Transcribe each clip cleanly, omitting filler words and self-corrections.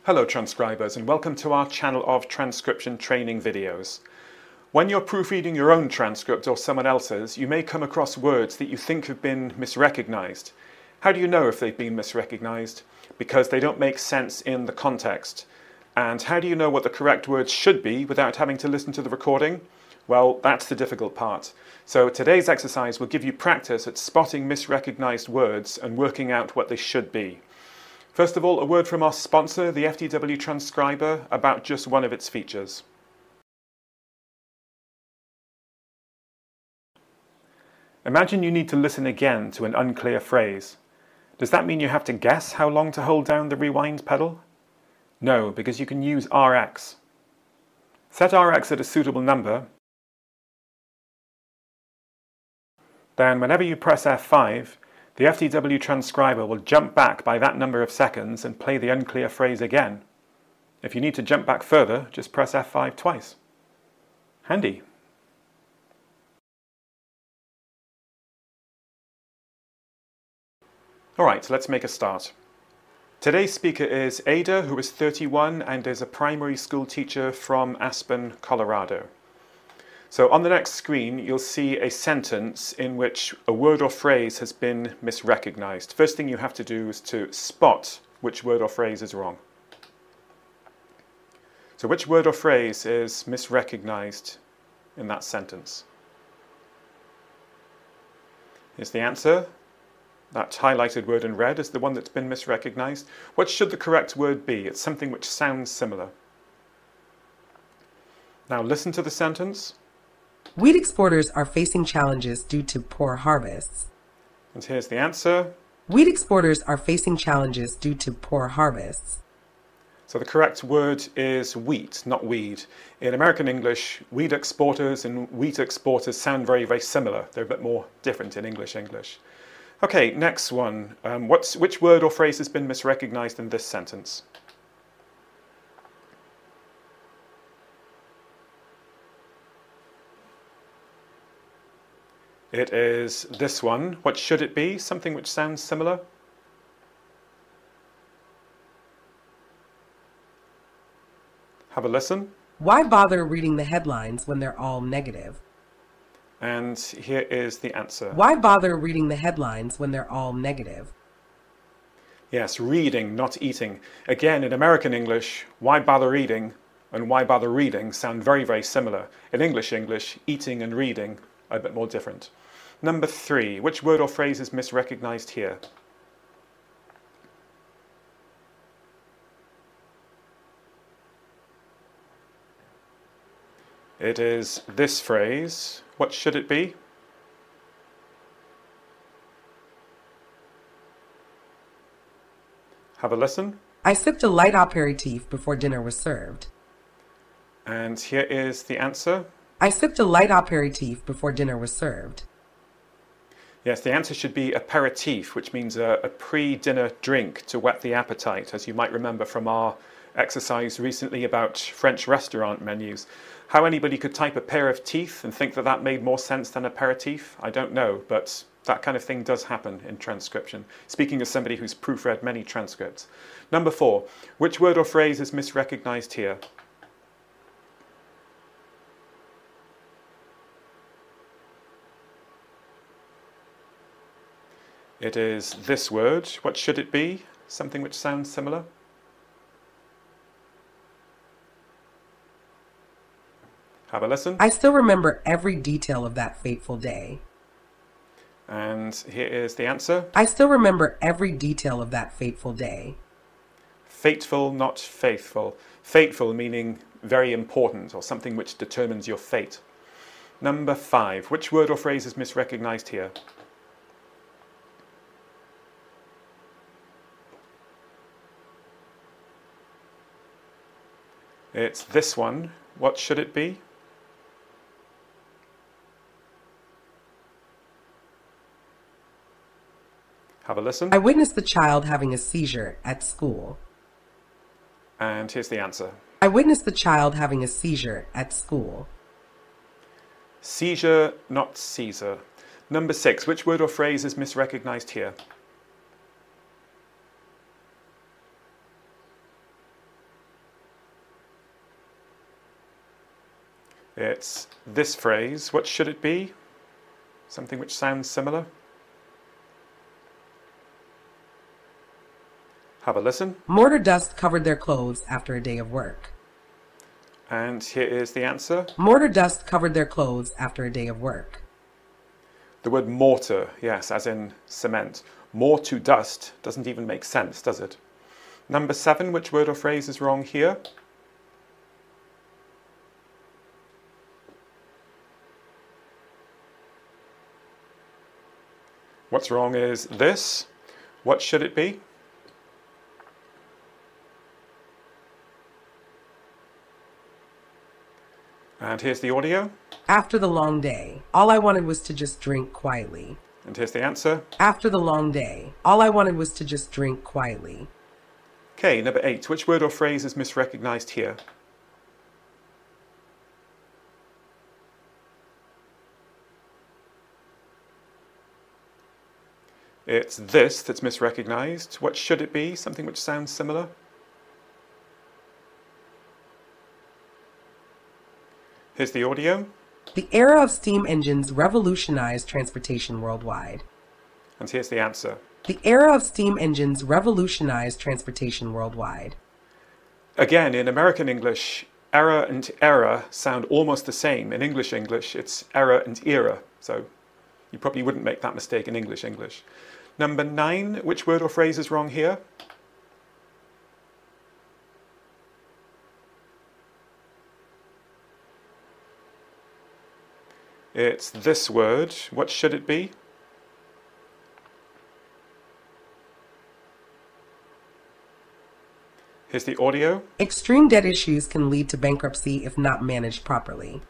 Hello transcribers, and welcome to our channel of transcription training videos. When you're proofreading your own transcript or someone else's, you may come across words that you think have been misrecognized. How do you know if they've been misrecognized? Because they don't make sense in the context. And how do you know what the correct words should be without having to listen to the recording? Well, that's the difficult part. So today's exercise will give you practice at spotting misrecognized words and working out what they should be. First of all, a word from our sponsor, the FTW Transcriber, about just one of its features. Imagine you need to listen again to an unclear phrase. Does that mean you have to guess how long to hold down the rewind pedal? No, because you can use RX. Set RX at a suitable number. Then whenever you press F5, the FTW Transcriber will jump back by that number of seconds and play the unclear phrase again. If you need to jump back further, just press F5 twice. Handy. Alright, let's make a start. Today's speaker is Ada, who is 31 and is a primary school teacher from Aspen, Colorado. So on the next screen, you'll see a sentence in which a word or phrase has been misrecognized. First thing you have to do is to spot which word or phrase is wrong. So which word or phrase is misrecognized in that sentence? Here's the answer. That highlighted word in red is the one that's been misrecognized. What should the correct word be? It's something which sounds similar. Now listen to the sentence. Wheat exporters are facing challenges due to poor harvests. And here's the answer. Wheat exporters are facing challenges due to poor harvests. So the correct word is wheat, not weed. In American English, wheat exporters and wheat exporters sound very, very similar. They're a bit more different in English. Okay, next one. Which word or phrase has been misrecognized in this sentence? It is this one. What should it be? Something which sounds similar? Have a listen. Why bother reading the headlines when they're all negative? And here is the answer. Why bother reading the headlines when they're all negative? Yes, reading, not eating. Again, in American English, why bother eating and why bother reading sound very, very similar. In English, eating and reading are a bit more different. Number 3, which word or phrase is misrecognized here? It is this phrase. What should it be? Have a listen. I sipped a light aperitif before dinner was served. And here is the answer. I sipped a light aperitif before dinner was served. Yes, the answer should be aperitif, which means a pre-dinner drink to whet the appetite, as you might remember from our exercise recently about French restaurant menus. How anybody could type a pair of teeth and think that that made more sense than aperitif, I don't know, but that kind of thing does happen in transcription. Speaking as somebody who's proofread many transcripts. Number 4, which word or phrase is misrecognized here? It is this word. What should it be? Something which sounds similar? Have a listen. I still remember every detail of that fateful day. And here is the answer. I still remember every detail of that fateful day. Fateful, not faithful. Fateful meaning very important or something which determines your fate. Number 5, which word or phrase is misrecognized here? It's this one. What should it be? Have a listen. I witnessed the child having a seizure at school. And here's the answer. I witnessed the child having a seizure at school. Seizure, not Caesar. Number 6, which word or phrase is misrecognized here? it's this phrase. What should it be? Something which sounds similar. Have a listen. Mortar dust covered their clothes after a day of work. And here is the answer. Mortar dust covered their clothes after a day of work. The word mortar, yes, as in cement. More to dust doesn't even make sense, does it? Number 7, which word or phrase is wrong here? What's wrong is this. What should it be? And here's the audio. After the long day, all I wanted was to just drink quietly. And here's the answer. After the long day, all I wanted was to just drink quietly. Okay, number 8. Which word or phrase is misrecognized here? It's this that's misrecognized. What should it be? Something which sounds similar? Here's the audio. The era of steam engines revolutionized transportation worldwide. And here's the answer. The era of steam engines revolutionized transportation worldwide. Again, in American English, era and era sound almost the same. In English, it's era and era. So you probably wouldn't make that mistake in English. Number 9, which word or phrase is wrong here? It's this word. What should it be? Here's the audio. Extreme debt issues can lead to bankruptcy if not managed properly.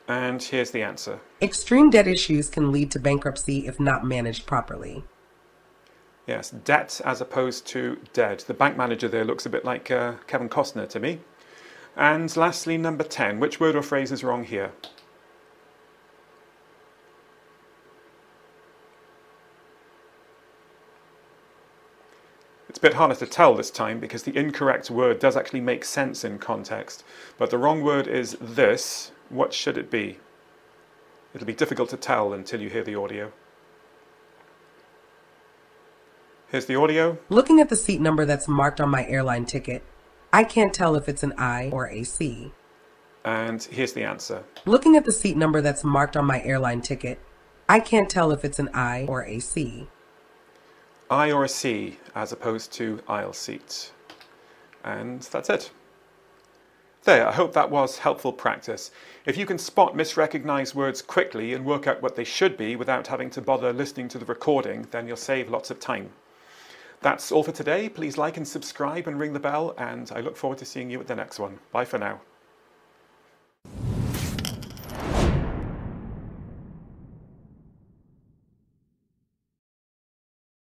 And here's the answer. Extreme debt issues can lead to bankruptcy if not managed properly. Yes, debt as opposed to dead. The bank manager there looks a bit like Kevin Costner to me. And lastly, number 10. Which word or phrase is wrong here? It's a bit harder to tell this time because the incorrect word does actually make sense in context. But the wrong word is this. What should it be? It'll be difficult to tell until you hear the audio. Here's the audio. Looking at the seat number that's marked on my airline ticket, I can't tell if it's an I or a C. And here's the answer. Looking at the seat number that's marked on my airline ticket, I can't tell if it's an I or a C. I or a C as opposed to aisle seat. And that's it. There, I hope that was helpful practice. If you can spot misrecognized words quickly and work out what they should be without having to bother listening to the recording, then you'll save lots of time. That's all for today. Please like and subscribe and ring the bell, and I look forward to seeing you at the next one. Bye for now.